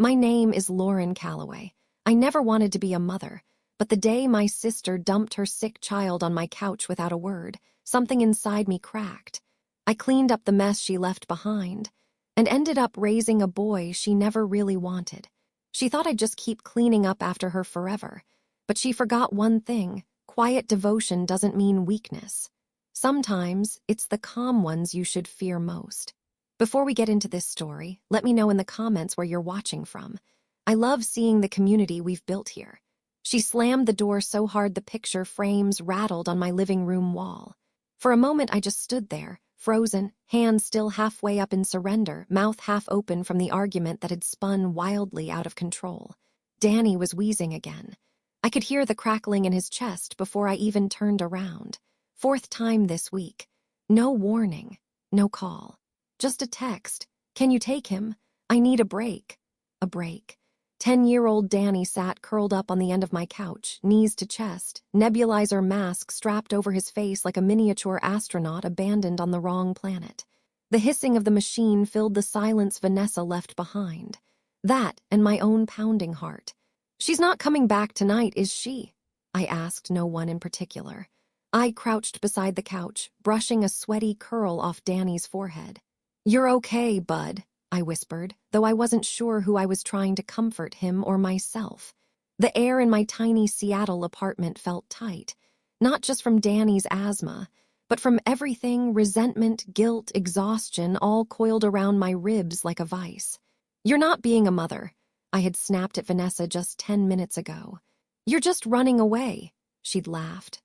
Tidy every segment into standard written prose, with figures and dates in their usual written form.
My name is Lauren Calloway. I never wanted to be a mother, but the day my sister dumped her sick child on my couch without a word, something inside me cracked. I cleaned up the mess she left behind and ended up raising a boy she never really wanted. She thought I'd just keep cleaning up after her forever, but she forgot one thing: quiet devotion doesn't mean weakness. Sometimes it's the calm ones you should fear most. Before we get into this story, let me know in the comments where you're watching from. I love seeing the community we've built here. She slammed the door so hard the picture frames rattled on my living room wall. For a moment I just stood there, frozen, hands still halfway up in surrender, mouth half open from the argument that had spun wildly out of control. Danny was wheezing again. I could hear the crackling in his chest before I even turned around. Fourth time this week. No warning, no call. Just a text. Can you take him? I need a break. A break. 10-year-old Danny sat curled up on the end of my couch, knees to chest, nebulizer mask strapped over his face like a miniature astronaut abandoned on the wrong planet. The hissing of the machine filled the silence Vanessa left behind. That and my own pounding heart. She's not coming back tonight, is she? I asked no one in particular. I crouched beside the couch, brushing a sweaty curl off Danny's forehead. "You're okay, bud," I whispered, though I wasn't sure who I was trying to comfort, him or myself. The air in my tiny Seattle apartment felt tight, not just from Danny's asthma, but from everything: resentment, guilt, exhaustion, all coiled around my ribs like a vice. "You're not being a mother," I had snapped at Vanessa just 10 minutes ago. "You're just running away." She'd laughed,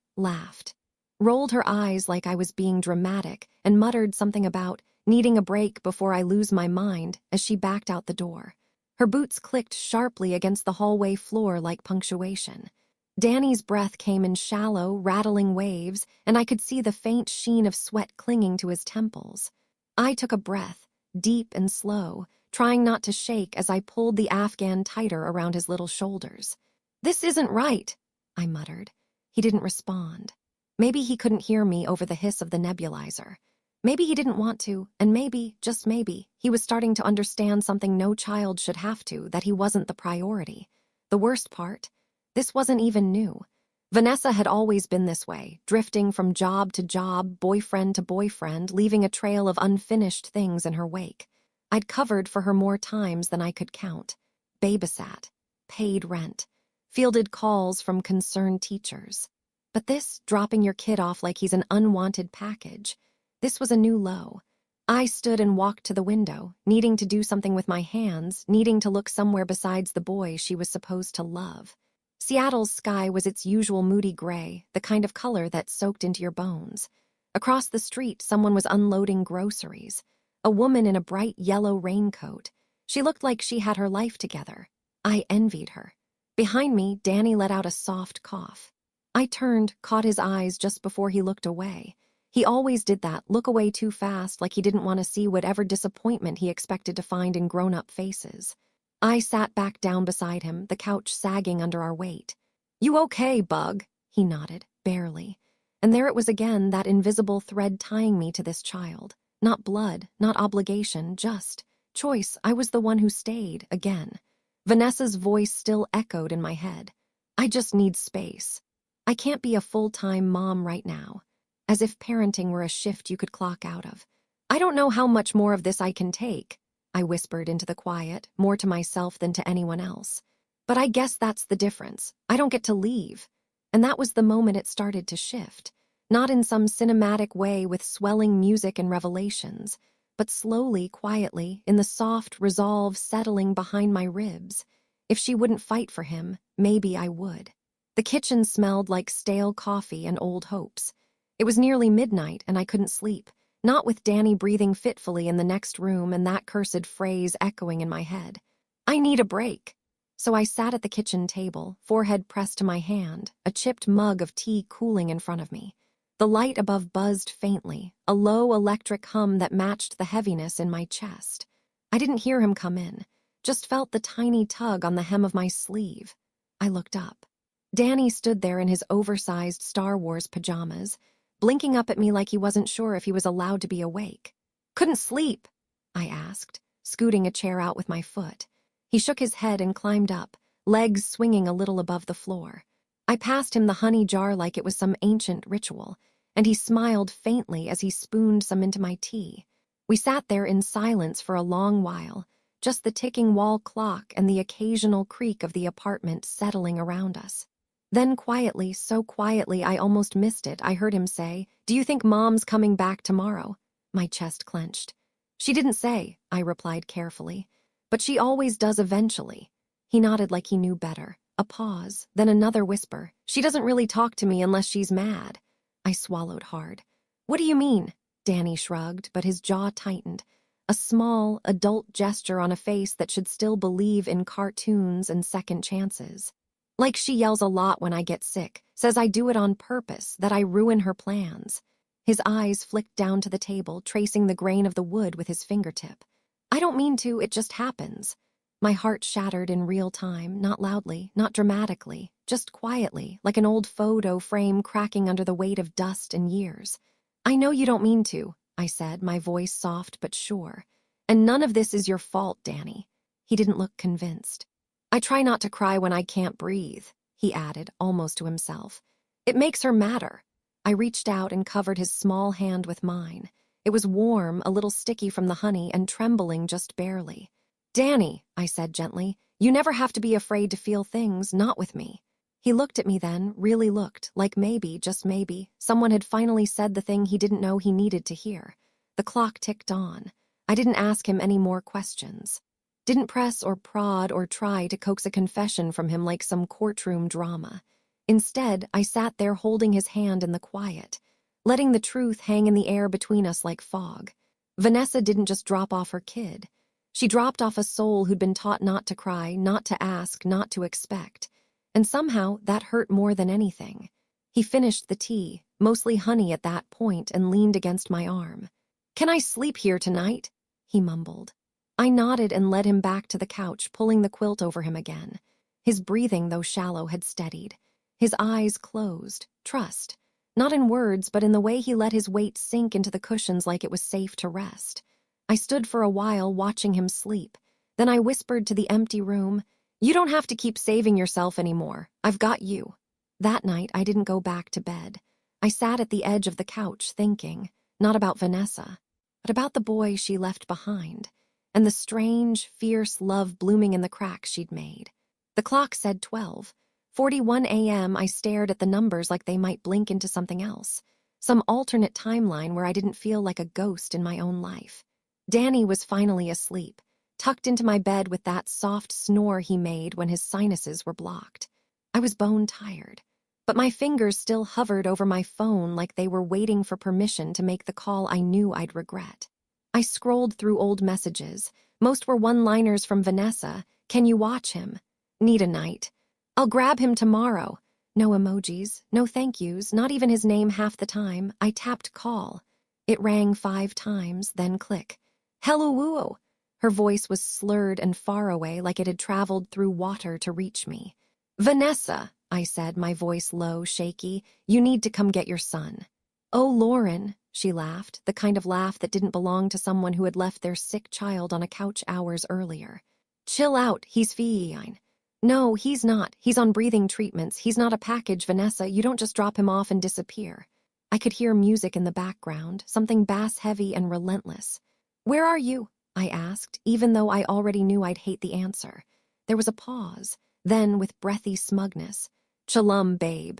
rolled her eyes like I was being dramatic, and muttered something about needing a break before I lose my mind as she backed out the door. Her boots clicked sharply against the hallway floor like punctuation. Danny's breath came in shallow, rattling waves, and I could see the faint sheen of sweat clinging to his temples. I took a breath, deep and slow, trying not to shake as I pulled the Afghan tighter around his little shoulders. "This isn't right," I muttered. He didn't respond. Maybe he couldn't hear me over the hiss of the nebulizer. Maybe he didn't want to, and maybe, just maybe, he was starting to understand something no child should have to: that he wasn't the priority. The worst part? This wasn't even new. Vanessa had always been this way, drifting from job to job, boyfriend to boyfriend, leaving a trail of unfinished things in her wake. I'd covered for her more times than I could count. Babysat, paid rent, fielded calls from concerned teachers. But this, dropping your kid off like he's an unwanted package, this was a new low. I stood and walked to the window, needing to do something with my hands, needing to look somewhere besides the boy she was supposed to love. Seattle's sky was its usual moody gray, the kind of color that soaked into your bones. Across the street, someone was unloading groceries. A woman in a bright yellow raincoat. She looked like she had her life together. I envied her. Behind me, Danny let out a soft cough. I turned, caught his eyes just before he looked away. He always did that, look away too fast, like he didn't want to see whatever disappointment he expected to find in grown-up faces. I sat back down beside him, the couch sagging under our weight. "You okay, bug?" He nodded, barely. And there it was again, that invisible thread tying me to this child. Not blood, not obligation, just choice. I was the one who stayed, again. Vanessa's voice still echoed in my head. "I just need space. I can't be a full-time mom right now." As if parenting were a shift you could clock out of. "I don't know how much more of this I can take," I whispered into the quiet, more to myself than to anyone else. "But I guess that's the difference. I don't get to leave." And that was the moment it started to shift. Not in some cinematic way with swelling music and revelations, but slowly, quietly, in the soft resolve settling behind my ribs. If she wouldn't fight for him, maybe I would. The kitchen smelled like stale coffee and old hopes. It was nearly midnight and I couldn't sleep, not with Danny breathing fitfully in the next room and that cursed phrase echoing in my head. "I need a break." So I sat at the kitchen table, forehead pressed to my hand, a chipped mug of tea cooling in front of me. The light above buzzed faintly, a low electric hum that matched the heaviness in my chest. I didn't hear him come in, just felt the tiny tug on the hem of my sleeve. I looked up. Danny stood there in his oversized Star Wars pajamas, blinking up at me like he wasn't sure if he was allowed to be awake. "Couldn't sleep?" I asked, scooting a chair out with my foot. He shook his head and climbed up, legs swinging a little above the floor. I passed him the honey jar like it was some ancient ritual, and he smiled faintly as he spooned some into my tea. We sat there in silence for a long while, just the ticking wall clock and the occasional creak of the apartment settling around us. Then quietly, so quietly I almost missed it, I heard him say, "Do you think Mom's coming back tomorrow?" My chest clenched. "She didn't say," I replied carefully, "but she always does eventually." He nodded like he knew better. A pause, then another whisper. "She doesn't really talk to me unless she's mad." I swallowed hard. "What do you mean?" Danny shrugged, but his jaw tightened. A small, adult gesture on a face that should still believe in cartoons and second chances. Like she yells a lot when I get sick, says I do it on purpose, that I ruin her plans. His eyes flicked down to the table, tracing the grain of the wood with his fingertip. "I don't mean to, it just happens." My heart shattered in real time, not loudly, not dramatically, just quietly, like an old photo frame cracking under the weight of dust and years. "I know you don't mean to," I said, my voice soft but sure. "And none of this is your fault, Danny." He didn't look convinced. "I try not to cry when I can't breathe," he added, almost to himself. "It makes her madder." I reached out and covered his small hand with mine. It was warm, a little sticky from the honey, and trembling just barely. "Danny," I said gently, "you never have to be afraid to feel things, not with me." He looked at me then, really looked, like maybe, just maybe, someone had finally said the thing he didn't know he needed to hear. The clock ticked on. I didn't ask him any more questions. Didn't press or prod or try to coax a confession from him like some courtroom drama. Instead, I sat there holding his hand in the quiet, letting the truth hang in the air between us like fog. Vanessa didn't just drop off her kid. She dropped off a soul who'd been taught not to cry, not to ask, not to expect. And somehow that hurt more than anything. He finished the tea, mostly honey at that point, and leaned against my arm. "Can I sleep here tonight?" he mumbled. I nodded and led him back to the couch, pulling the quilt over him again. His breathing, though shallow, had steadied. His eyes closed. Trust. Not in words, but in the way he let his weight sink into the cushions like it was safe to rest. I stood for a while watching him sleep. Then I whispered to the empty room, "You don't have to keep saving yourself anymore. I've got you." That night, I didn't go back to bed. I sat at the edge of the couch thinking, not about Vanessa, but about the boy she left behind, and the strange, fierce love blooming in the cracks she'd made. The clock said 12:41 a.m. I stared at the numbers like they might blink into something else, some alternate timeline where I didn't feel like a ghost in my own life. Danny was finally asleep, tucked into my bed with that soft snore he made when his sinuses were blocked. I was bone tired, but my fingers still hovered over my phone like they were waiting for permission to make the call I knew I'd regret. I scrolled through old messages. Most were one-liners from Vanessa. "Can you watch him?" "Need a night." "I'll grab him tomorrow." No emojis, no thank yous, not even his name half the time. I tapped call. It rang 5 times, then click. "Hello, woo." Her voice was slurred and far away, like it had traveled through water to reach me. "Vanessa," I said, my voice low, shaky, "you need to come get your son." "Oh, Lauren," she laughed, the kind of laugh that didn't belong to someone who had left their sick child on a couch hours earlier. "Chill out, he's fine." "No, he's not. He's on breathing treatments. He's not a package, Vanessa. You don't just drop him off and disappear." I could hear music in the background, something bass-heavy and relentless. "Where are you?" I asked, even though I already knew I'd hate the answer. There was a pause, then, with breathy smugness, "Shalom, babe."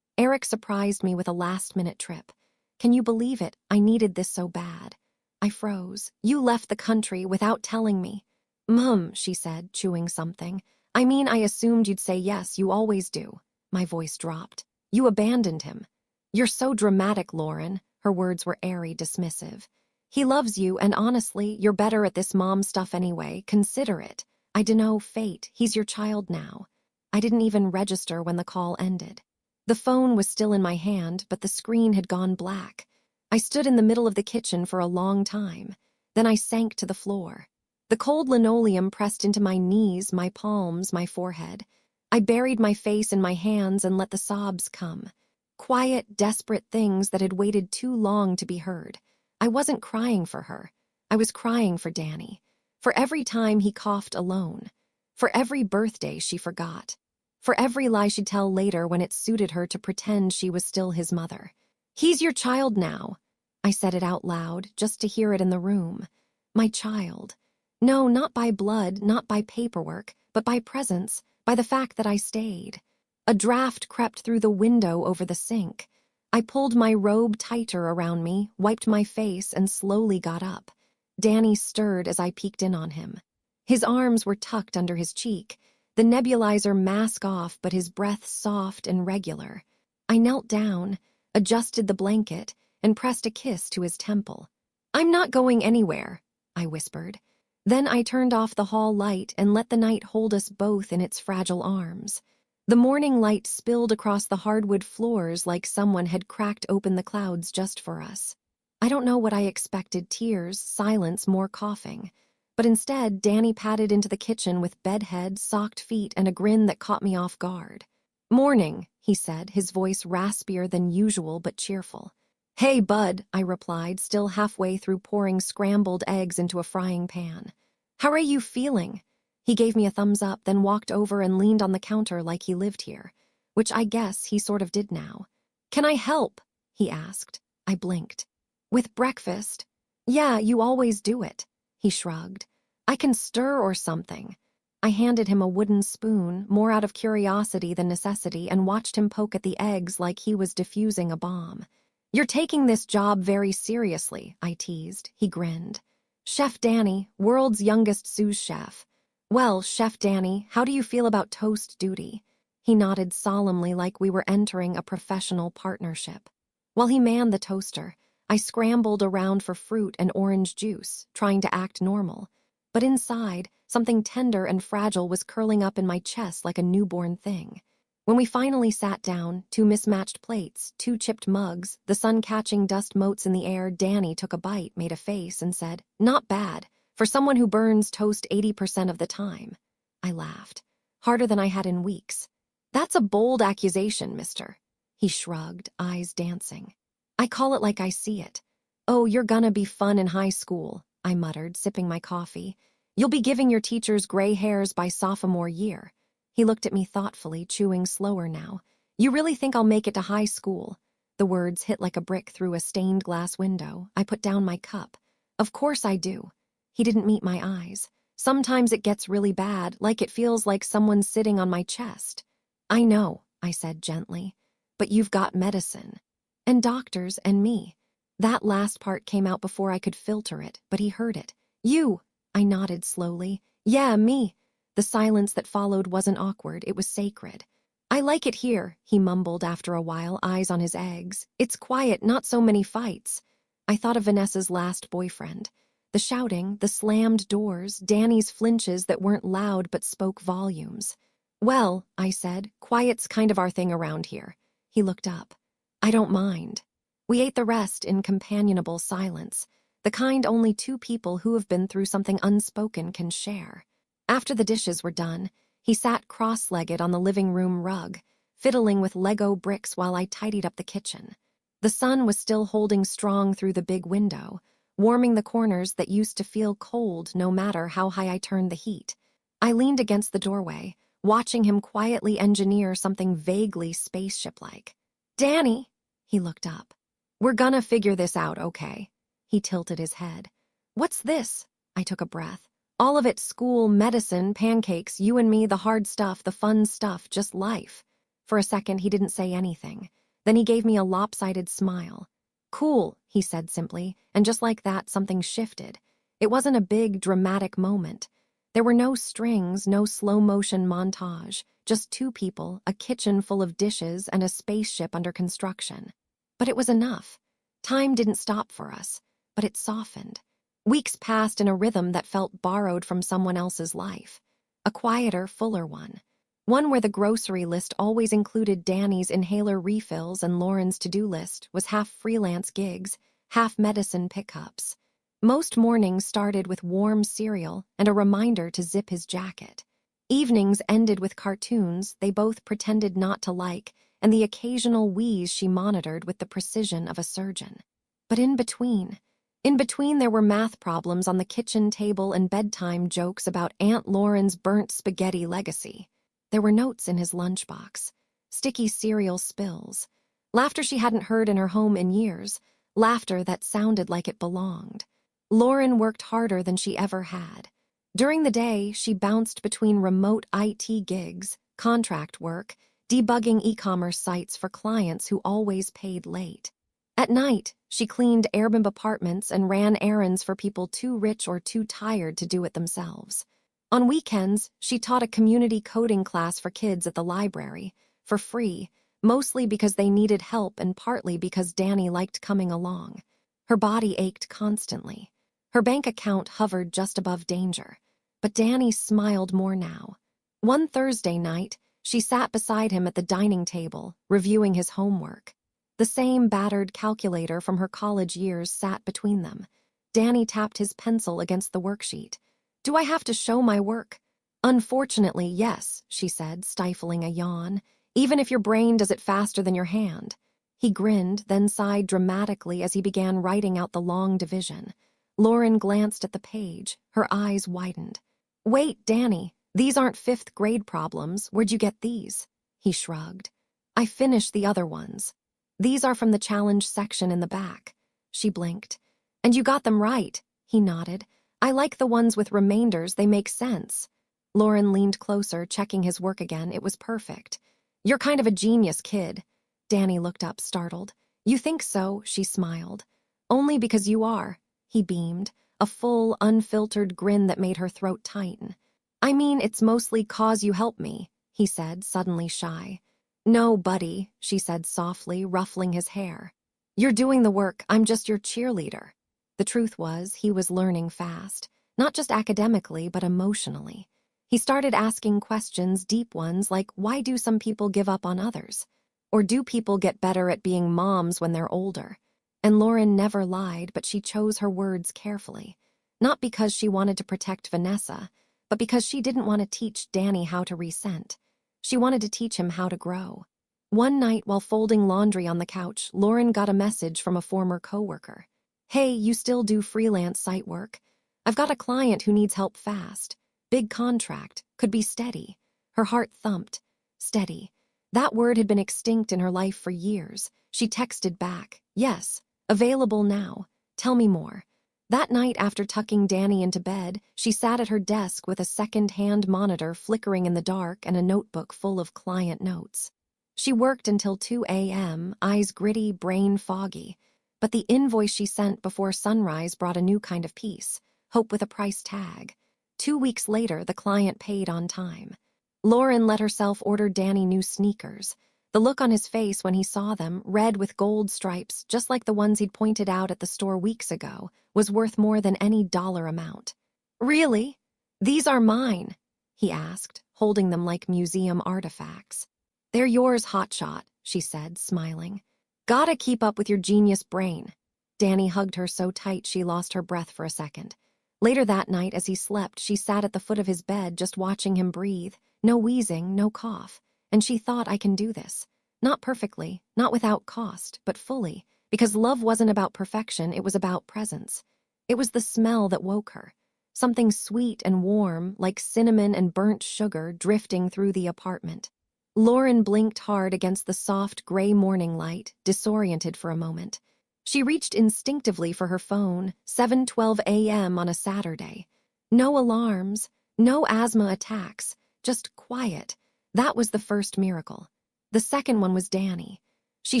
Eric surprised me with a last-minute trip. Can you believe it? I needed this so bad. I froze. "You left the country without telling me." "Mum," she said, chewing something. "I mean, I assumed you'd say yes, you always do." My voice dropped. "You abandoned him." "You're so dramatic, Lauren." Her words were airy, dismissive. "He loves you, and honestly, you're better at this mom stuff anyway. Consider it. I dunno, fate. He's your child now." I didn't even register when the call ended. The phone was still in my hand, but the screen had gone black. I stood in the middle of the kitchen for a long time. Then I sank to the floor. The cold linoleum pressed into my knees, my palms, my forehead. I buried my face in my hands and let the sobs come. Quiet, desperate things that had waited too long to be heard. I wasn't crying for her. I was crying for Danny. For every time he coughed alone. For every birthday she forgot. For every lie she'd tell later when it suited her to pretend she was still his mother. "He's your child now." I said it out loud, just to hear it in the room. My child. No, not by blood, not by paperwork, but by presence, by the fact that I stayed. A draft crept through the window over the sink. I pulled my robe tighter around me, wiped my face, and slowly got up. Danny stirred as I peeked in on him. His arms were tucked under his cheek, the nebulizer mask off but his breath soft and regular. I knelt down, adjusted the blanket, and pressed a kiss to his temple. "I'm not going anywhere," I whispered. Then I turned off the hall light and let the night hold us both in its fragile arms. The morning light spilled across the hardwood floors like someone had cracked open the clouds just for us. I don't know what I expected: tears, silence, more coughing. But instead, Danny padded into the kitchen with bedhead, socked feet, and a grin that caught me off guard. "Morning," he said, his voice raspier than usual but cheerful. "Hey, bud," I replied, still halfway through pouring scrambled eggs into a frying pan. "How are you feeling?" He gave me a thumbs up, then walked over and leaned on the counter like he lived here, which I guess he sort of did now. "Can I help?" he asked. I blinked. "With breakfast?" "Yeah, you always do it." He shrugged. "I can stir or something." I handed him a wooden spoon, more out of curiosity than necessity, and watched him poke at the eggs like he was defusing a bomb. "You're taking this job very seriously," I teased. He grinned. "Chef Danny, world's youngest sous chef." "Well, Chef Danny, how do you feel about toast duty?" He nodded solemnly like we were entering a professional partnership. While he manned the toaster, I scrambled around for fruit and orange juice, trying to act normal. But inside, something tender and fragile was curling up in my chest like a newborn thing. When we finally sat down, 2 mismatched plates, 2 chipped mugs, the sun catching dust motes in the air, Danny took a bite, made a face, and said, "Not bad, for someone who burns toast 80% of the time." I laughed, harder than I had in weeks. "That's a bold accusation, mister." He shrugged, eyes dancing. "I call it like I see it." "Oh, you're gonna be fun in high school," I muttered, sipping my coffee. "You'll be giving your teachers gray hairs by sophomore year." He looked at me thoughtfully, chewing slower now. "You really think I'll make it to high school?" The words hit like a brick through a stained glass window. I put down my cup. "Of course I do." He didn't meet my eyes. "Sometimes it gets really bad, like it feels like someone's sitting on my chest." "I know," I said gently. "But you've got medicine. And doctors and me." That last part came out before I could filter it, but he heard it. "You," I nodded slowly. "Yeah, me." The silence that followed wasn't awkward, it was sacred. "I like it here," he mumbled after a while, eyes on his eggs. "It's quiet, not so many fights." I thought of Vanessa's last boyfriend. The shouting, the slammed doors, Danny's flinches that weren't loud but spoke volumes. "Well," I said, "quiet's kind of our thing around here." He looked up. "I don't mind." We ate the rest in companionable silence, the kind only 2 people who have been through something unspoken can share. After the dishes were done, he sat cross-legged on the living room rug, fiddling with Lego bricks while I tidied up the kitchen. The sun was still holding strong through the big window, warming the corners that used to feel cold no matter how high I turned the heat. I leaned against the doorway, watching him quietly engineer something vaguely spaceship-like. "Danny," he looked up. "We're gonna figure this out, okay?" He tilted his head. "What's this?" I took a breath. "All of it: school, medicine, pancakes, you and me, the hard stuff, the fun stuff, just life." For a second, he didn't say anything. Then he gave me a lopsided smile. "Cool," he said simply, and just like that, something shifted. It wasn't a big, dramatic moment. There were no strings, no slow-motion montage, just 2 people, a kitchen full of dishes, and a spaceship under construction. But it was enough. Time didn't stop for us, but it softened. Weeks passed in a rhythm that felt borrowed from someone else's life. A quieter, fuller one. One where the grocery list always included Danny's inhaler refills and Lauren's to-do list was half freelance gigs, half medicine pickups. Most mornings started with warm cereal and a reminder to zip his jacket. Evenings ended with cartoons they both pretended not to like, and the occasional wheeze she monitored with the precision of a surgeon. But in between, In between, there were math problems on the kitchen table and bedtime jokes about Aunt Lauren's burnt spaghetti legacy. There were notes in his lunchbox, sticky cereal spills, laughter she hadn't heard in her home in years, laughter that sounded like it belonged. Lauren worked harder than she ever had. During the day, she bounced between remote IT gigs, contract work, debugging e-commerce sites for clients who always paid late. At night, she cleaned Airbnb apartments and ran errands for people too rich or too tired to do it themselves. On weekends, she taught a community coding class for kids at the library, for free, mostly because they needed help and partly because Danny liked coming along. Her body ached constantly. Her bank account hovered just above danger. But Danny smiled more now. One Thursday night, she sat beside him at the dining table, reviewing his homework. The same battered calculator from her college years sat between them. Danny tapped his pencil against the worksheet. "Do I have to show my work?" "Unfortunately, yes," she said, stifling a yawn. "Even if your brain does it faster than your hand." He grinned, then sighed dramatically as he began writing out the long division. Lauren glanced at the page, her eyes widened. "Wait, Danny, these aren't fifth-grade problems. Where'd you get these?" He shrugged. "I finished the other ones. These are from the challenge section in the back." She blinked. "And you got them right," he nodded. "I like the ones with remainders, they make sense." Lauren leaned closer, checking his work again. It was perfect. "You're kind of a genius, kid." Danny looked up, startled. "You think so?" She smiled. "Only because you are." He beamed, a full, unfiltered grin that made her throat tighten. "I mean, it's mostly 'cause you help me," he said, suddenly shy. "No, buddy," she said softly, ruffling his hair. "You're doing the work, I'm just your cheerleader." The truth was, he was learning fast, not just academically, but emotionally. He started asking questions, deep ones, like, why do some people give up on others? Or do people get better at being moms when they're older? And Lauren never lied, but she chose her words carefully. Not because she wanted to protect Vanessa, but because she didn't want to teach Danny how to resent. She wanted to teach him how to grow. One night, while folding laundry on the couch, Lauren got a message from a former coworker. "Hey, you still do freelance site work? I've got a client who needs help fast. Big contract, could be steady." Her heart thumped. Steady. That word had been extinct in her life for years. She texted back, "Yes, available now. Tell me more." That night, after tucking Danny into bed, she sat at her desk with a second-hand monitor flickering in the dark and a notebook full of client notes. She worked until 2 a.m., eyes gritty, brain foggy. But the invoice she sent before sunrise brought a new kind of peace, hope with a price tag. 2 weeks later, the client paid on time. Lauren let herself order Danny new sneakers. The look on his face when he saw them, red with gold stripes, just like the ones he'd pointed out at the store weeks ago, was worth more than any dollar amount. "Really? These are mine?" he asked, holding them like museum artifacts. "They're yours, hotshot," she said, smiling. "Gotta keep up with your genius brain." Danny hugged her so tight she lost her breath for a second. Later that night, as he slept, she sat at the foot of his bed just watching him breathe. No wheezing, no cough. And she thought, I can do this. Not perfectly, not without cost, but fully, because love wasn't about perfection, it was about presence. It was the smell that woke her. Something sweet and warm, like cinnamon and burnt sugar, drifting through the apartment. Lauren blinked hard against the soft, gray morning light, disoriented for a moment. She reached instinctively for her phone, 7:12 a.m. on a Saturday. No alarms, no asthma attacks, just quiet. That was the first miracle. The second one was Danny. She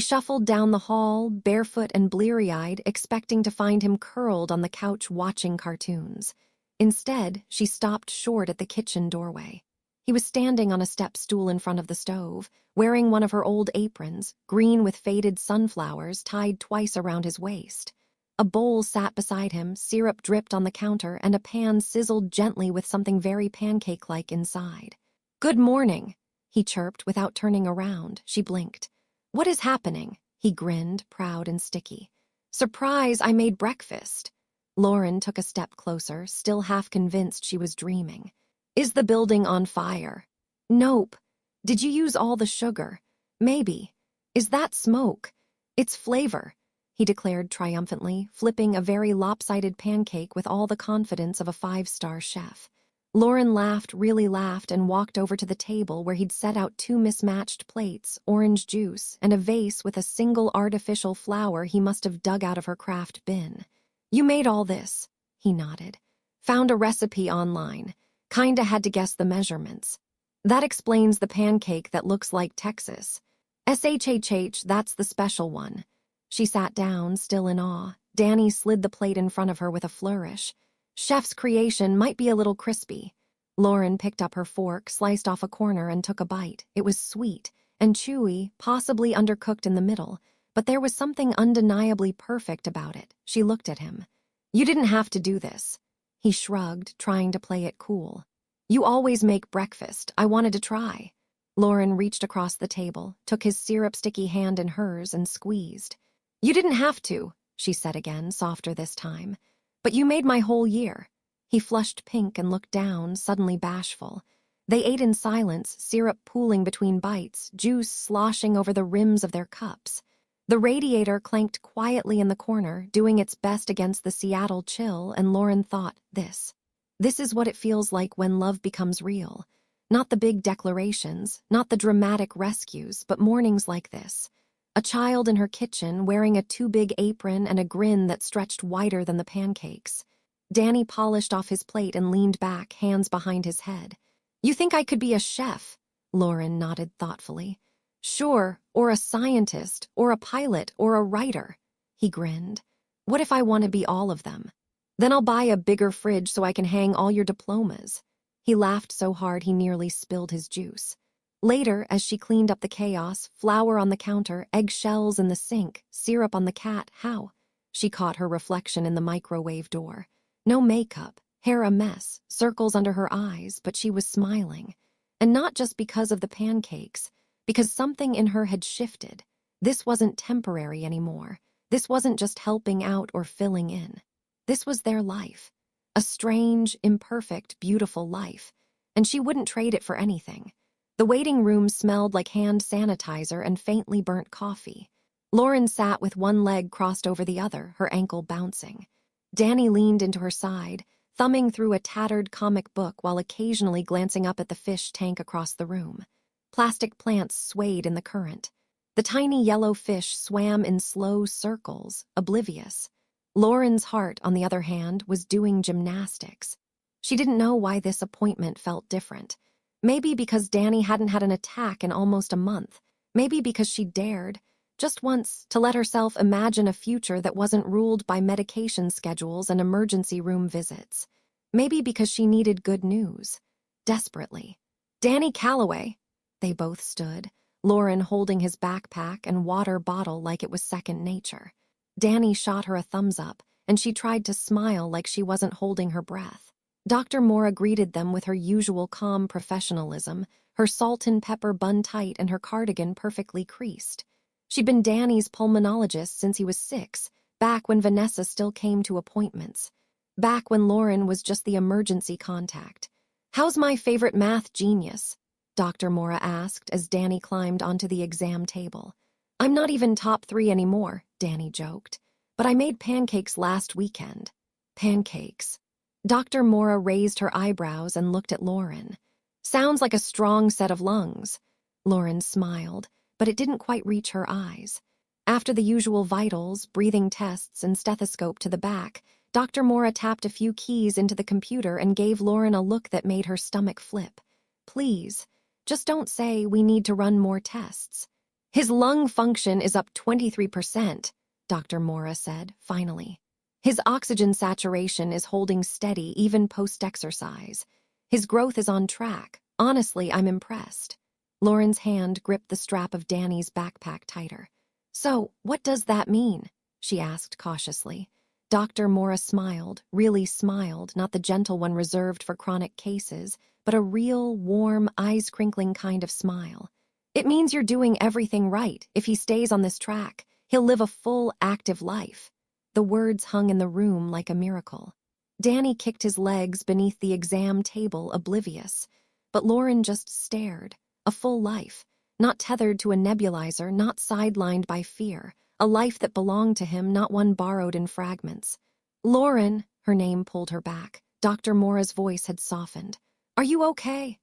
shuffled down the hall, barefoot and bleary-eyed, expecting to find him curled on the couch watching cartoons. Instead, she stopped short at the kitchen doorway. He was standing on a step stool in front of the stove, wearing one of her old aprons, green with faded sunflowers tied twice around his waist. A bowl sat beside him, syrup dripped on the counter, and a pan sizzled gently with something very pancake-like inside. "Good morning," he chirped without turning around. She blinked. "What is happening?" He grinned, proud and sticky. "Surprise, I made breakfast." Lauren took a step closer, still half convinced she was dreaming. "Is the building on fire?" "Nope. Did you use all the sugar?" "Maybe. Is that smoke?" "It's flavor." he declared triumphantly, flipping a very lopsided pancake with all the confidence of a five-star chef. Lauren laughed, really laughed, and walked over to the table where he'd set out two mismatched plates, orange juice, and a vase with a single artificial flower he must have dug out of her craft bin. "You made all this," he nodded. "Found a recipe online. Kinda had to guess the measurements. That explains the pancake that looks like Texas. SHHH, that's the special one." She sat down, still in awe. Danny slid the plate in front of her with a flourish. "Chef's creation, might be a little crispy." Lauren picked up her fork, sliced off a corner, and took a bite. It was sweet and chewy, possibly undercooked in the middle, but there was something undeniably perfect about it. She looked at him. "You didn't have to do this." He shrugged, trying to play it cool. "You always make breakfast. I wanted to try." Lauren reached across the table, took his syrup-sticky hand in hers, and squeezed. "You didn't have to," she said again, softer this time. "But you made my whole year." He flushed pink and looked down, suddenly bashful. They ate in silence, syrup pooling between bites, juice sloshing over the rims of their cups. The radiator clanked quietly in the corner, doing its best against the Seattle chill, and Lauren thought, This is what it feels like when love becomes real. Not the big declarations, not the dramatic rescues, but mornings like this. A child in her kitchen wearing a too-big apron and a grin that stretched wider than the pancakes. Danny polished off his plate and leaned back, hands behind his head. "You think I could be a chef?" Lauren nodded thoughtfully. "Sure, or a scientist, or a pilot, or a writer." He grinned. "What if I want to be all of them? Then I'll buy a bigger fridge so I can hang all your diplomas." He laughed so hard he nearly spilled his juice. Later, as she cleaned up the chaos, flour on the counter, eggshells in the sink, syrup on the cat, how? She caught her reflection in the microwave door. No makeup, hair a mess, circles under her eyes, but she was smiling. And not just because of the pancakes, because something in her had shifted. This wasn't temporary anymore. This wasn't just helping out or filling in. This was their life. A strange, imperfect, beautiful life. And she wouldn't trade it for anything. The waiting room smelled like hand sanitizer and faintly burnt coffee. Lauren sat with one leg crossed over the other, her ankle bouncing. Danny leaned into her side, thumbing through a tattered comic book while occasionally glancing up at the fish tank across the room. Plastic plants swayed in the current. The tiny yellow fish swam in slow circles, oblivious. Lauren's heart, on the other hand, was doing gymnastics. She didn't know why this appointment felt different. Maybe because Danny hadn't had an attack in almost a month. Maybe because she dared, just once, to let herself imagine a future that wasn't ruled by medication schedules and emergency room visits. Maybe because she needed good news. Desperately. "Danny Calloway." They both stood, Lauren holding his backpack and water bottle like it was second nature. Danny shot her a thumbs up, and she tried to smile like she wasn't holding her breath. Dr. Mora greeted them with her usual calm professionalism, her salt and pepper bun tight and her cardigan perfectly creased. She'd been Danny's pulmonologist since he was 6, back when Vanessa still came to appointments. Back when Lauren was just the emergency contact. "How's my favorite math genius?" Dr. Mora asked as Danny climbed onto the exam table. "I'm not even top 3 anymore," Danny joked. "But I made pancakes last weekend." "Pancakes." Dr. Mora raised her eyebrows and looked at Lauren. "Sounds like a strong set of lungs." Lauren smiled, but it didn't quite reach her eyes. After the usual vitals, breathing tests, and stethoscope to the back, Dr. Mora tapped a few keys into the computer and gave Lauren a look that made her stomach flip. "Please, just don't say we need to run more tests." "His lung function is up 23%, Dr. Mora said, finally. "His oxygen saturation is holding steady even post-exercise. His growth is on track. Honestly, I'm impressed." Lauren's hand gripped the strap of Danny's backpack tighter. "So, what does that mean?" she asked cautiously. Dr. Mora smiled, really smiled, not the gentle one reserved for chronic cases, but a real, warm, eyes-crinkling kind of smile. "It means you're doing everything right. If he stays on this track, he'll live a full, active life." The words hung in the room like a miracle. Danny kicked his legs beneath the exam table, oblivious. But Lauren just stared. A full life. Not tethered to a nebulizer, not sidelined by fear. a life that belonged to him, not one borrowed in fragments. "Lauren," her name pulled her back. Dr. Mora's voice had softened. "Are you okay?"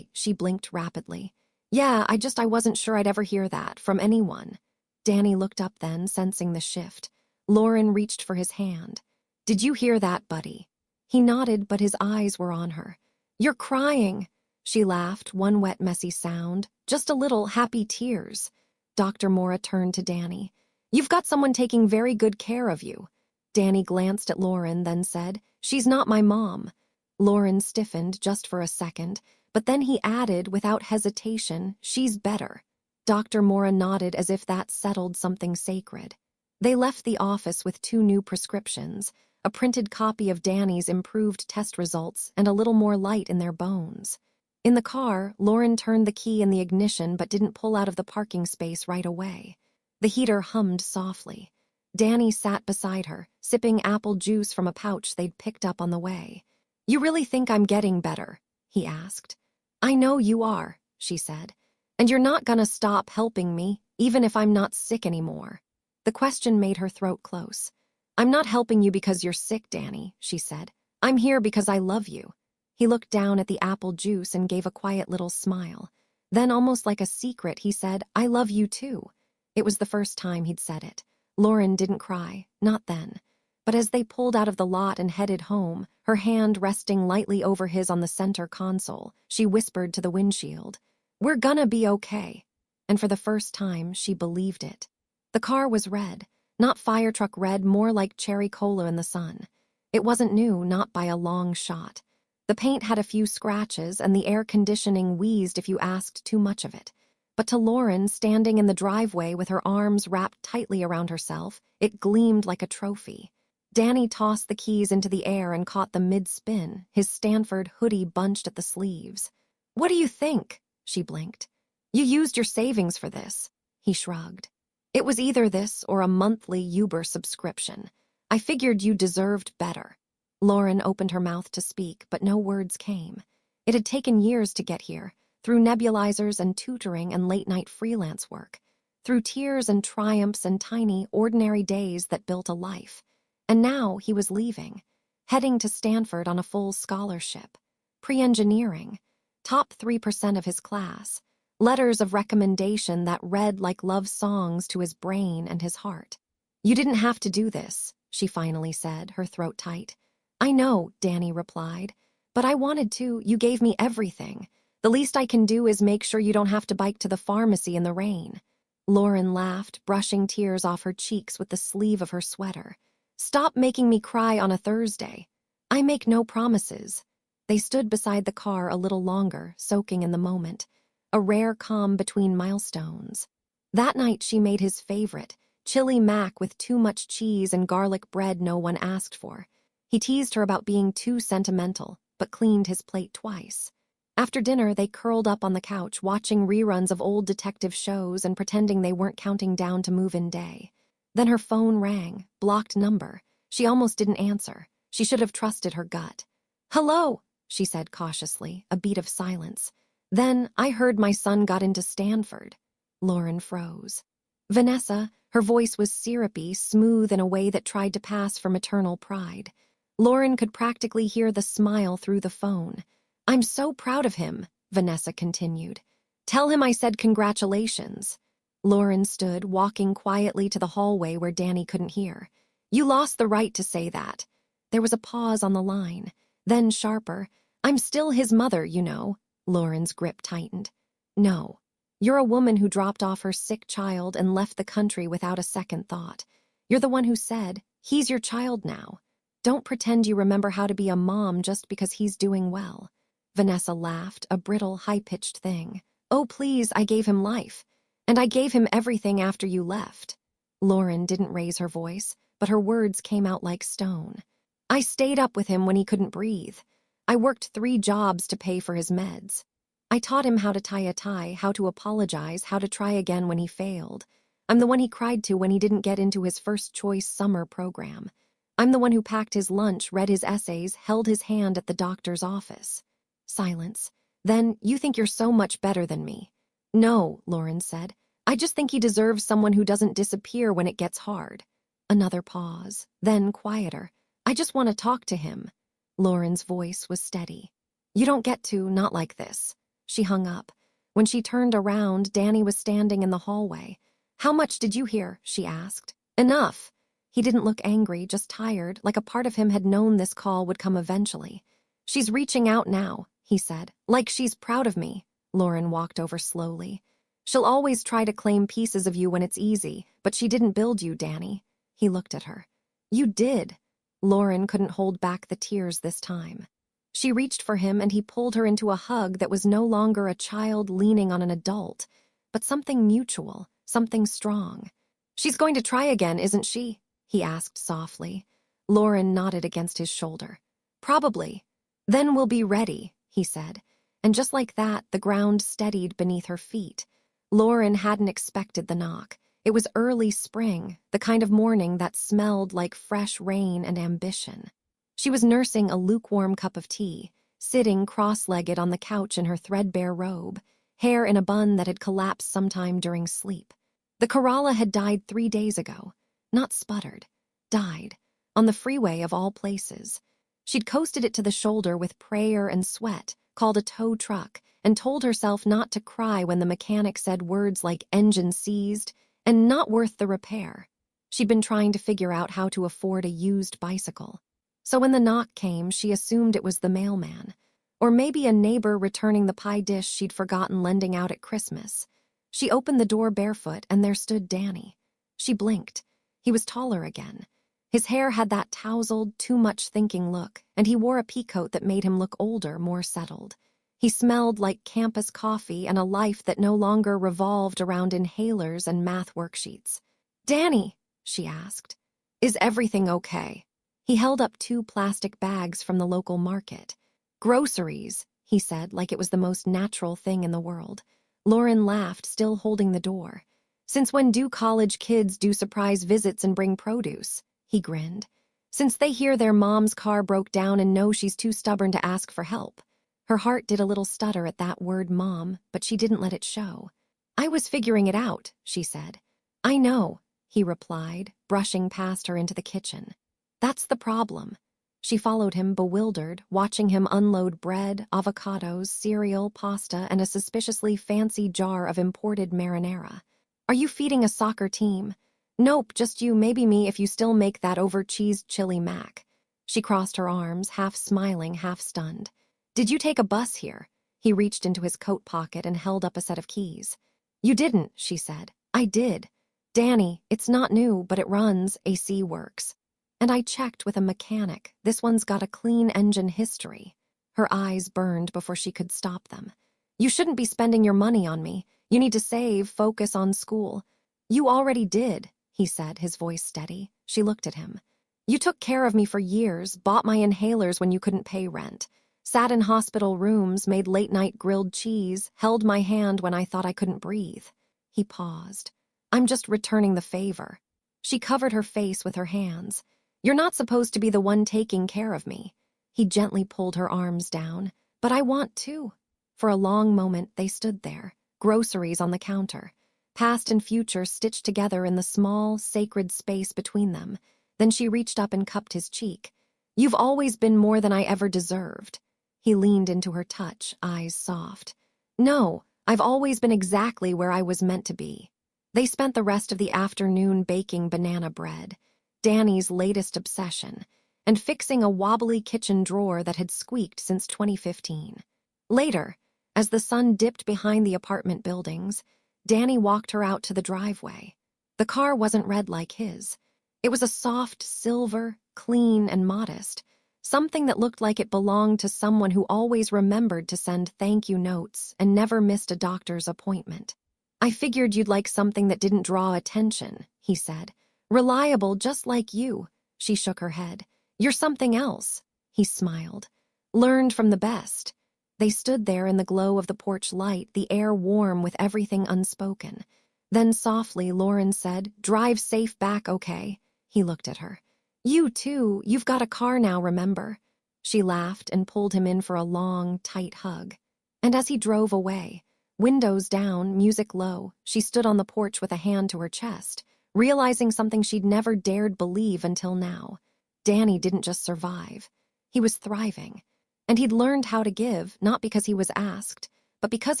She blinked rapidly. "Yeah, I wasn't sure I'd ever hear that from anyone." Danny looked up then, sensing the shift. Lauren reached for his hand. "Did you hear that, buddy?" He nodded, but his eyes were on her. "You're crying." She laughed, one wet, messy sound, just a little happy tears. Dr. Mora turned to Danny. "You've got someone taking very good care of you." Danny glanced at Lauren, then said, "She's not my mom." Lauren stiffened just for a second, but then he added without hesitation, "She's better." Dr. Mora nodded as if that settled something sacred. They left the office with 2 new prescriptions, a printed copy of Danny's improved test results and a little more light in their bones. In the car, Lauren turned the key in the ignition but didn't pull out of the parking space right away. The heater hummed softly. Danny sat beside her, sipping apple juice from a pouch they'd picked up on the way. "You really think I'm getting better?" he asked. "I know you are," she said. "And you're not gonna stop helping me, even if I'm not sick anymore." The question made her throat close. "I'm not helping you because you're sick, Danny," she said. "I'm here because I love you." He looked down at the apple juice and gave a quiet little smile. Then, almost like a secret, he said, "I love you too." It was the first time he'd said it. Lauren didn't cry, not then. But as they pulled out of the lot and headed home, her hand resting lightly over his on the center console, she whispered to the windshield, "We're gonna be okay." And for the first time, she believed it. The car was red, not fire truck red, more like cherry cola in the sun. It wasn't new, not by a long shot. The paint had a few scratches, and the air conditioning wheezed if you asked too much of it. But to Lauren, standing in the driveway with her arms wrapped tightly around herself, it gleamed like a trophy. Danny tossed the keys into the air and caught them mid-spin, his Stanford hoodie bunched at the sleeves. "What do you think?" She blinked. "You used your savings for this." He shrugged. "It was either this or a monthly Uber subscription. I figured you deserved better." Lauren opened her mouth to speak, but no words came. It had taken years to get here, through nebulizers and tutoring and late-night freelance work, through tears and triumphs and tiny, ordinary days that built a life. And now he was leaving, heading to Stanford on a full scholarship, pre-engineering, top 3% of his class, letters of recommendation that read like love songs to his brain and his heart. "You didn't have to do this," she finally said, her throat tight. "I know," Danny replied, "but I wanted to. You gave me everything. The least I can do is make sure you don't have to bike to the pharmacy in the rain." Lauren laughed, brushing tears off her cheeks with the sleeve of her sweater. "Stop making me cry on a Thursday. I make no promises." They stood beside the car a little longer, soaking in the moment, a rare calm between milestones. That night she made his favorite, chili mac with too much cheese and garlic bread no one asked for. He teased her about being too sentimental, but cleaned his plate twice. After dinner, they curled up on the couch, watching reruns of old detective shows and pretending they weren't counting down to move-in day. Then her phone rang, blocked number. She almost didn't answer. She should have trusted her gut. "Hello," she said cautiously, a beat of silence. Then, "I heard my son got into Stanford." Lauren froze. "Vanessa," her voice was syrupy, smooth in a way that tried to pass for maternal pride. Lauren could practically hear the smile through the phone. "I'm so proud of him," Vanessa continued. "Tell him I said congratulations." Lauren stood, walking quietly to the hallway where Danny couldn't hear. "You lost the right to say that." There was a pause on the line. Then sharper, "I'm still his mother, you know." Lauren's grip tightened. "No. You're a woman who dropped off her sick child and left the country without a second thought. You're the one who said, 'He's your child now.' Don't pretend you remember how to be a mom just because he's doing well." Vanessa laughed, a brittle, high-pitched thing. "Oh, please, I gave him life. And I gave him everything after you left." Lauren didn't raise her voice, but her words came out like stone. "I stayed up with him when he couldn't breathe. I worked 3 jobs to pay for his meds. I taught him how to tie a tie, how to apologize, how to try again when he failed. I'm the one he cried to when he didn't get into his first-choice summer program. I'm the one who packed his lunch, read his essays, held his hand at the doctor's office." Silence. Then, "You think you're so much better than me." "No," Lauren said. I just think he deserves someone who doesn't disappear when it gets hard. Another pause, then quieter. I just want to talk to him. Lauren's voice was steady. You don't get to, not like this. She hung up. When she turned around, Danny was standing in the hallway. How much did you hear? She asked. Enough. He didn't look angry, just tired, like a part of him had known this call would come eventually. She's reaching out now, he said. Like she's proud of me. Lauren walked over slowly. She'll always try to claim pieces of you when it's easy, but she didn't build you, Danny. He looked at her. You did. Lauren couldn't hold back the tears this time. She reached for him and he pulled her into a hug that was no longer a child leaning on an adult, but something mutual, something strong. She's going to try again, isn't she? He asked softly. Lauren nodded against his shoulder. Probably. Then we'll be ready, he said. And just like that, the ground steadied beneath her feet. Lauren hadn't expected the knock. It was early spring, the kind of morning that smelled like fresh rain and ambition. She was nursing a lukewarm cup of tea, sitting cross-legged on the couch in her threadbare robe, hair in a bun that had collapsed sometime during sleep. The Corolla had died 3 days ago. Not sputtered. Died. On the freeway of all places. She'd coasted it to the shoulder with prayer and sweat, called a tow truck, and told herself not to cry when the mechanic said words like engine seized and not worth the repair. She'd been trying to figure out how to afford a used bicycle. So when the knock came, she assumed it was the mailman. Or maybe a neighbor returning the pie dish she'd forgotten lending out at Christmas. She opened the door barefoot and there stood Danny. She blinked. He was taller again. His hair had that tousled, too-much-thinking look, and he wore a peacoat that made him look older, more settled. He smelled like campus coffee and a life that no longer revolved around inhalers and math worksheets. Danny, she asked, is everything okay? He held up 2 plastic bags from the local market. Groceries, he said, like it was the most natural thing in the world. Lauren laughed, still holding the door. Since when do college kids do surprise visits and bring produce? He grinned. Since they hear their mom's car broke down and know she's too stubborn to ask for help. Her heart did a little stutter at that word mom, but she didn't let it show. I was figuring it out, she said. I know, he replied, brushing past her into the kitchen. That's the problem. She followed him, bewildered, watching him unload bread, avocados, cereal, pasta, and a suspiciously fancy jar of imported marinara. Are you feeding a soccer team? Nope, just you, maybe me if you still make that over-cheesed chili mac. She crossed her arms, half smiling, half stunned. Did you take a bus here? He reached into his coat pocket and held up a set of keys. You didn't, she said. I did. Danny, it's not new, but it runs, AC works. And I checked with a mechanic. This one's got a clean engine history. Her eyes burned before she could stop them. You shouldn't be spending your money on me. You need to save, focus on school. You already did, he said, his voice steady. She looked at him. You took care of me for years, bought my inhalers when you couldn't pay rent, sat in hospital rooms, made late-night grilled cheese, held my hand when I thought I couldn't breathe. He paused. I'm just returning the favor. She covered her face with her hands. You're not supposed to be the one taking care of me. He gently pulled her arms down. But I want to. For a long moment, they stood there, groceries on the counter, past and future stitched together in the small, sacred space between them. Then she reached up and cupped his cheek. You've always been more than I ever deserved. He leaned into her touch, eyes soft. No, I've always been exactly where I was meant to be. They spent the rest of the afternoon baking banana bread, Danny's latest obsession, and fixing a wobbly kitchen drawer that had squeaked since 2015. Later, as the sun dipped behind the apartment buildings, Danny walked her out to the driveway. The car wasn't red like his. It was a soft silver, clean and modest, something that looked like it belonged to someone who always remembered to send thank you notes and never missed a doctor's appointment. I figured you'd like something that didn't draw attention, he said. Reliable, just like you. She shook her head. You're something else. He smiled. Learned from the best. They stood there in the glow of the porch light, the air warm with everything unspoken. Then softly, Lauren said, drive safe back, okay? He looked at her. You too, you've got a car now, remember? She laughed and pulled him in for a long, tight hug. And as he drove away, Windows down, music low, she stood on the porch with a hand to her chest, realizing something she'd never dared believe until now. Danny didn't just survive. He was thriving. And he'd learned how to give, not because he was asked, but because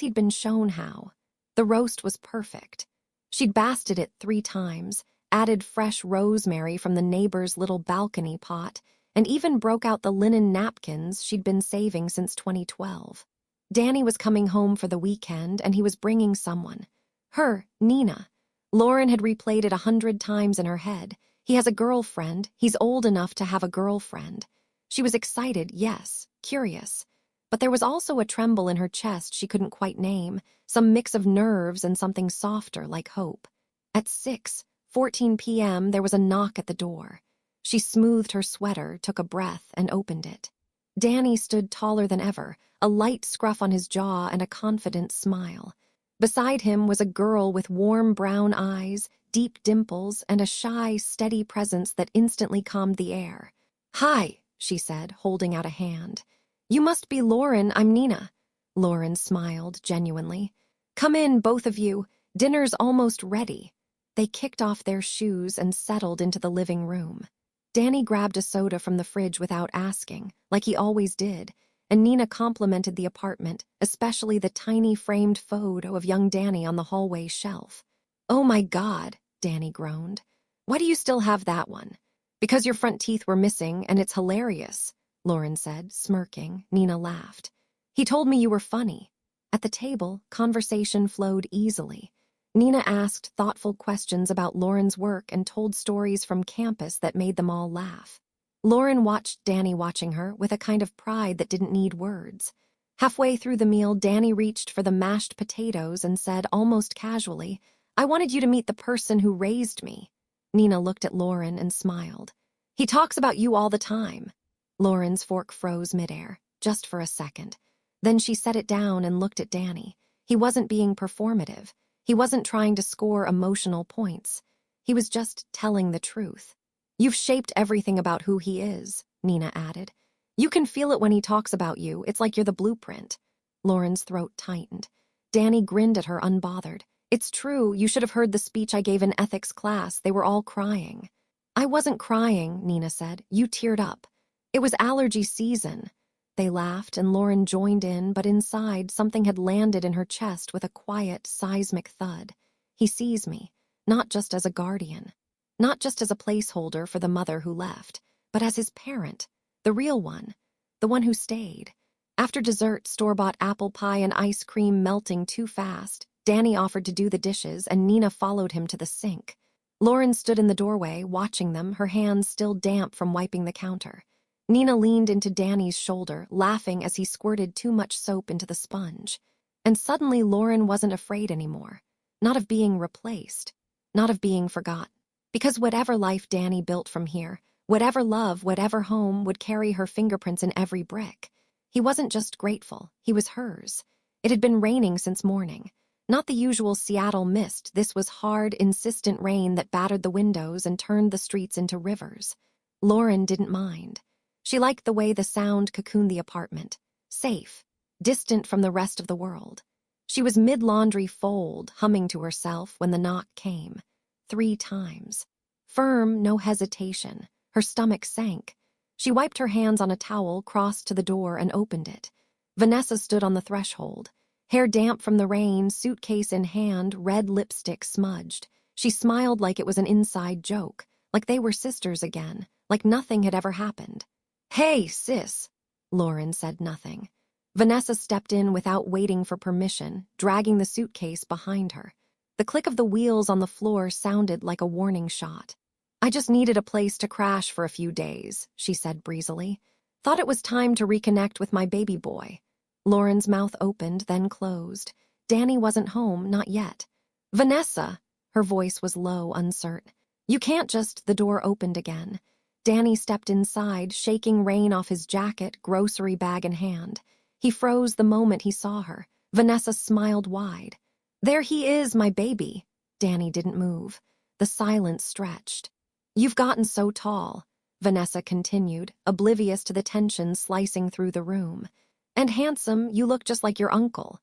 he'd been shown how. The roast was perfect. She'd basted it 3 times, added fresh rosemary from the neighbor's little balcony pot, and even broke out the linen napkins she'd been saving since 2012. Danny was coming home for the weekend, and he was bringing someone. Her, Nina. Lauren had replayed it 100 times in her head. He has a girlfriend. He's old enough to have a girlfriend. She was excited, yes, curious. But there was also a tremble in her chest she couldn't quite name, some mix of nerves and something softer like hope. At 6:14 p.m., there was a knock at the door. She smoothed her sweater, took a breath, and opened it. Danny stood taller than ever, a light scruff on his jaw and a confident smile. Beside him was a girl with warm brown eyes, deep dimples, and a shy, steady presence that instantly calmed the air. "Hi," she said, holding out a hand. "You must be Lauren, I'm Nina." Lauren smiled genuinely. "Come in, both of you. Dinner's almost ready." They kicked off their shoes and settled into the living room. Danny grabbed a soda from the fridge without asking, like he always did, and Nina complimented the apartment, especially the tiny framed photo of young Danny on the hallway shelf. "Oh my God," Danny groaned. "Why do you still have that one?" "Because your front teeth were missing, and it's hilarious," Lauren said, smirking. Nina laughed. "He told me you were funny." At the table, conversation flowed easily. Nina asked thoughtful questions about Lauren's work and told stories from campus that made them all laugh. Lauren watched Danny watching her with a kind of pride that didn't need words. Halfway through the meal, Danny reached for the mashed potatoes and said almost casually, "I wanted you to meet the person who raised me." Nina looked at Lauren and smiled. "He talks about you all the time." Lauren's fork froze midair, just for a second. Then she set it down and looked at Danny. He wasn't being performative. He wasn't trying to score emotional points. He was just telling the truth. "You've shaped everything about who he is," Nina added. "You can feel it when he talks about you. It's like you're the blueprint." Lauren's throat tightened. Danny grinned at her unbothered. "It's true, you should have heard the speech I gave in ethics class. They were all crying." "I wasn't crying," Nina said. "You teared up. It was allergy season." They laughed, and Lauren joined in, but inside, something had landed in her chest with a quiet, seismic thud. He sees me, not just as a guardian, not just as a placeholder for the mother who left, but as his parent, the real one, the one who stayed. After dessert, store-bought apple pie and ice cream melting too fast, Danny offered to do the dishes, and Nina followed him to the sink. Lauren stood in the doorway, watching them, her hands still damp from wiping the counter. Nina leaned into Danny's shoulder, laughing as he squirted too much soap into the sponge. And suddenly Lauren wasn't afraid anymore. Not of being replaced. Not of being forgotten. Because whatever life Danny built from here, whatever love, whatever home, would carry her fingerprints in every brick. He wasn't just grateful, he was hers. It had been raining since morning. Not the usual Seattle mist, this was hard, insistent rain that battered the windows and turned the streets into rivers. Lauren didn't mind. She liked the way the sound cocooned the apartment. Safe, distant from the rest of the world. She was mid-laundry fold, humming to herself when the knock came. 3 times. Firm, no hesitation. Her stomach sank. She wiped her hands on a towel, crossed to the door, and opened it. Vanessa stood on the threshold. Hair damp from the rain, suitcase in hand, red lipstick smudged. She smiled like it was an inside joke, like they were sisters again, like nothing had ever happened. "Hey, sis." Lauren said nothing. Vanessa stepped in without waiting for permission, dragging the suitcase behind her. The click of the wheels on the floor sounded like a warning shot. "I just needed a place to crash for a few days," she said breezily. "Thought it was time to reconnect with my baby boy." Lauren's mouth opened, then closed. Danny wasn't home, not yet. "Vanessa," her voice was low, uncertain. "You can't just—" The door opened again. Danny stepped inside, shaking rain off his jacket, grocery bag in hand. He froze the moment he saw her. Vanessa smiled wide. "There he is, my baby." Danny didn't move. The silence stretched. "You've gotten so tall," Vanessa continued, oblivious to the tension slicing through the room. "And handsome, you look just like your uncle."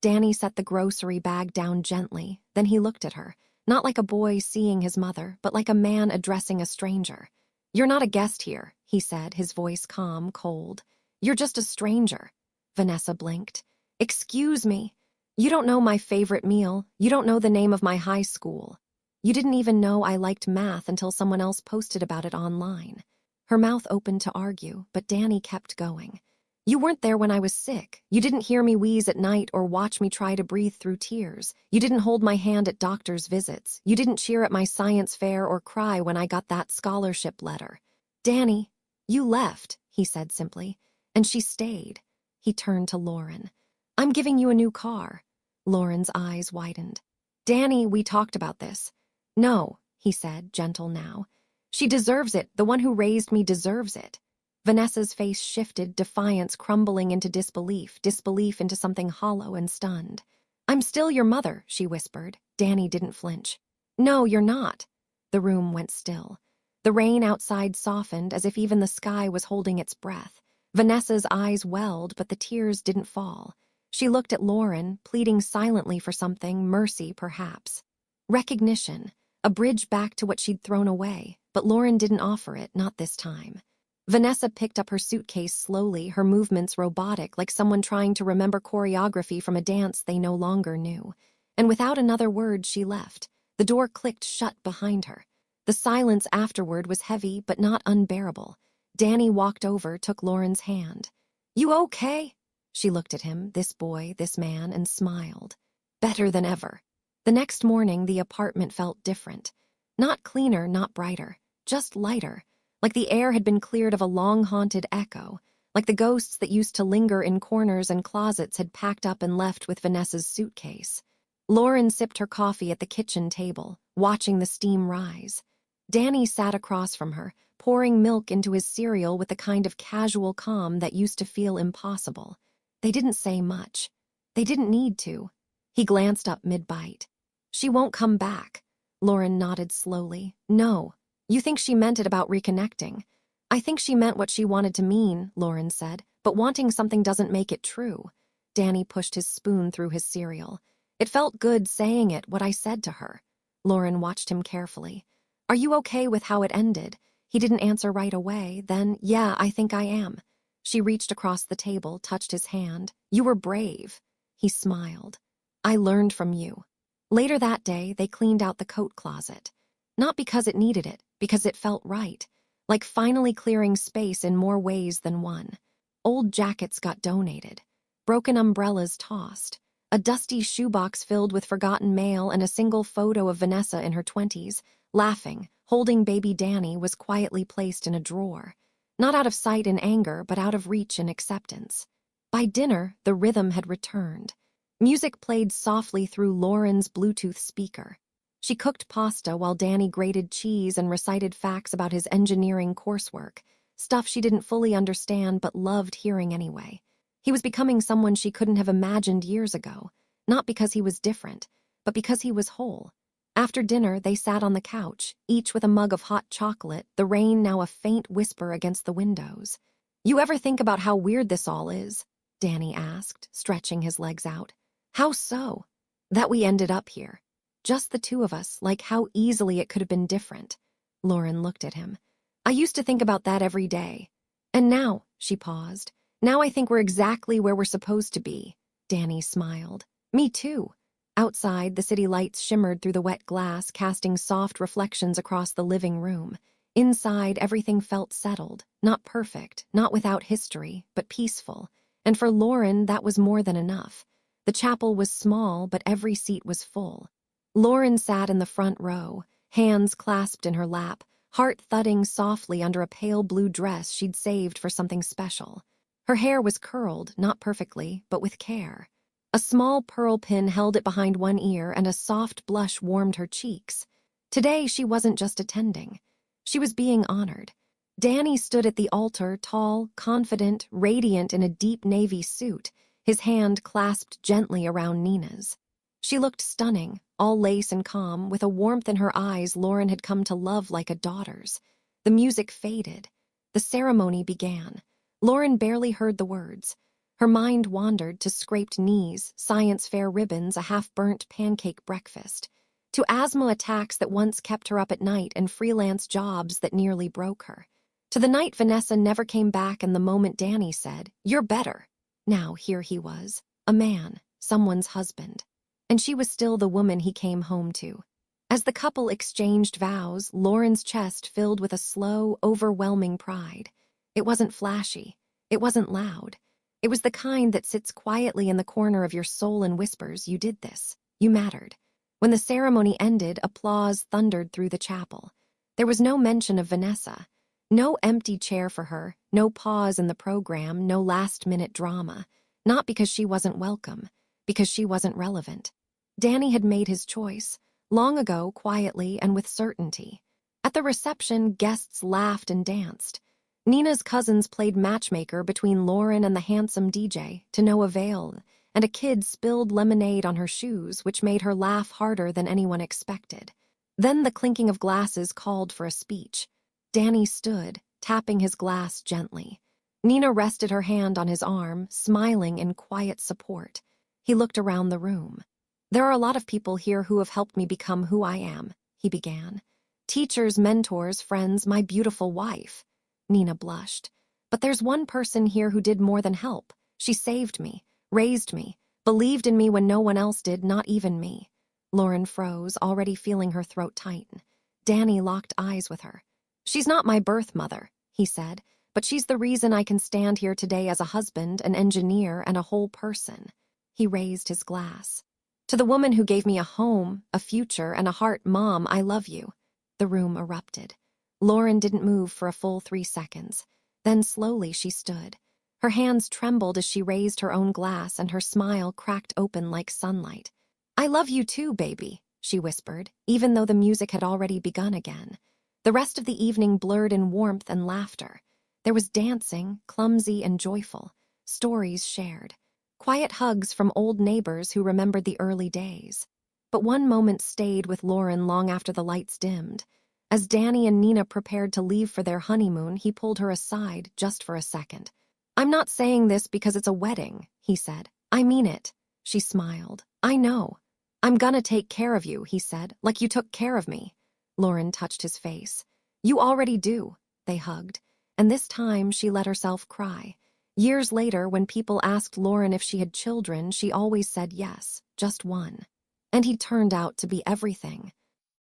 Danny set the grocery bag down gently, then he looked at her, not like a boy seeing his mother, but like a man addressing a stranger. "You're not a guest here," he said, his voice calm, cold. "You're just a stranger." Vanessa blinked. "Excuse me. You don't know my favorite meal. You don't know the name of my high school. You didn't even know I liked math until someone else posted about it online." Her mouth opened to argue, but Danny kept going. "You weren't there when I was sick. You didn't hear me wheeze at night or watch me try to breathe through tears. You didn't hold my hand at doctor's visits. You didn't cheer at my science fair or cry when I got that scholarship letter. Danny, you left," he said simply, "and she stayed." He turned to Lauren. "I'm giving you a new car." Lauren's eyes widened. "Danny, we talked about this." "No," he said, gentle now. "She deserves it. The one who raised me deserves it." Vanessa's face shifted, defiance crumbling into disbelief, disbelief into something hollow and stunned. "I'm still your mother," she whispered. Danny didn't flinch. "No, you're not." The room went still. The rain outside softened as if even the sky was holding its breath. Vanessa's eyes welled, but the tears didn't fall. She looked at Lauren, pleading silently for something, mercy perhaps. Recognition, a bridge back to what she'd thrown away, but Lauren didn't offer it, not this time. Vanessa picked up her suitcase slowly, her movements robotic, like someone trying to remember choreography from a dance they no longer knew. And without another word, she left. The door clicked shut behind her. The silence afterward was heavy, but not unbearable. Danny walked over, took Lauren's hand. "You okay?" She looked at him, this boy, this man, and smiled. "Better than ever." The next morning, the apartment felt different. Not cleaner, not brighter, just lighter. Like the air had been cleared of a long-haunted echo, like the ghosts that used to linger in corners and closets had packed up and left with Vanessa's suitcase. Lauren sipped her coffee at the kitchen table, watching the steam rise. Danny sat across from her, pouring milk into his cereal with the kind of casual calm that used to feel impossible. They didn't say much. They didn't need to. He glanced up mid-bite. "She won't come back." Lauren nodded slowly. "No. You think she meant it about reconnecting." "I think she meant what she wanted to mean," Lauren said, "but wanting something doesn't make it true." Danny pushed his spoon through his cereal. "It felt good saying it, what I said to her." Lauren watched him carefully. "Are you okay with how it ended?" He didn't answer right away. Then, "Yeah, I think I am." She reached across the table, touched his hand. "You were brave." He smiled. "I learned from you." Later that day, they cleaned out the coat closet. Not because it needed it, because it felt right, like finally clearing space in more ways than one. Old jackets got donated, broken umbrellas tossed, a dusty shoebox filled with forgotten mail, and a single photo of Vanessa in her 20s, laughing, holding baby Danny, was quietly placed in a drawer. Not out of sight in anger, but out of reach in acceptance. By dinner, the rhythm had returned. Music played softly through Lauren's Bluetooth speaker. She cooked pasta while Danny grated cheese and recited facts about his engineering coursework, stuff she didn't fully understand but loved hearing anyway. He was becoming someone she couldn't have imagined years ago, not because he was different, but because he was whole. After dinner, they sat on the couch, each with a mug of hot chocolate, the rain now a faint whisper against the windows. "You ever think about how weird this all is?" Danny asked, stretching his legs out. "How so?" "That we ended up here. Just the two of us, like how easily it could have been different." Lauren looked at him. "I used to think about that every day. And now," she paused, "now I think we're exactly where we're supposed to be." Danny smiled. "Me too." Outside, the city lights shimmered through the wet glass, casting soft reflections across the living room. Inside, everything felt settled, not perfect, not without history, but peaceful. And for Lauren, that was more than enough. The chapel was small, but every seat was full. Lauren sat in the front row, hands clasped in her lap, heart thudding softly under a pale blue dress she'd saved for something special. Her hair was curled, not perfectly, but with care. A small pearl pin held it behind one ear, and a soft blush warmed her cheeks. Today she wasn't just attending. She was being honored. Danny stood at the altar, tall, confident, radiant in a deep navy suit, his hand clasped gently around Nina's. She looked stunning, all lace and calm, with a warmth in her eyes Lauren had come to love like a daughter's. The music faded. The ceremony began. Lauren barely heard the words. Her mind wandered to scraped knees, science fair ribbons, a half-burnt pancake breakfast, to asthma attacks that once kept her up at night and freelance jobs that nearly broke her, to the night Vanessa never came back and the moment Danny said, "You're better." Now here he was, a man, someone's husband, and she was still the woman he came home to. As the couple exchanged vows, Lauren's chest filled with a slow, overwhelming pride. It wasn't flashy. It wasn't loud. It was the kind that sits quietly in the corner of your soul and whispers, "You did this. You mattered." When the ceremony ended, applause thundered through the chapel. There was no mention of Vanessa. No empty chair for her, no pause in the program, no last-minute drama. Not because she wasn't welcome, because she wasn't relevant. Danny had made his choice, long ago, quietly and with certainty. At the reception, guests laughed and danced. Nina's cousins played matchmaker between Lauren and the handsome DJ, to no avail, and a kid spilled lemonade on her shoes, which made her laugh harder than anyone expected. Then the clinking of glasses called for a speech. Danny stood, tapping his glass gently. Nina rested her hand on his arm, smiling in quiet support. He looked around the room. "There are a lot of people here who have helped me become who I am," he began. "Teachers, mentors, friends, my beautiful wife." Nina blushed. "But there's one person here who did more than help. She saved me, raised me, believed in me when no one else did, not even me." Lauren froze, already feeling her throat tighten. Danny locked eyes with her. "She's not my birth mother," he said, "but she's the reason I can stand here today as a husband, an engineer, and a whole person." He raised his glass. "To the woman who gave me a home, a future, and a heart, Mom, I love you." The room erupted. Lauren didn't move for a full 3 seconds. Then slowly she stood. Her hands trembled as she raised her own glass and her smile cracked open like sunlight. "I love you too, baby," she whispered, even though the music had already begun again. The rest of the evening blurred in warmth and laughter. There was dancing, clumsy and joyful, stories shared, quiet hugs from old neighbors who remembered the early days. But one moment stayed with Lauren long after the lights dimmed. As Danny and Nina prepared to leave for their honeymoon, he pulled her aside just for a second. "I'm not saying this because it's a wedding," he said. "I mean it." She smiled. "I know. I'm gonna take care of you," he said, "like you took care of me." Lauren touched his face. "You already do." They hugged. And this time she let herself cry. Years later, when people asked Lauren if she had children, she always said yes, just one. And he turned out to be everything.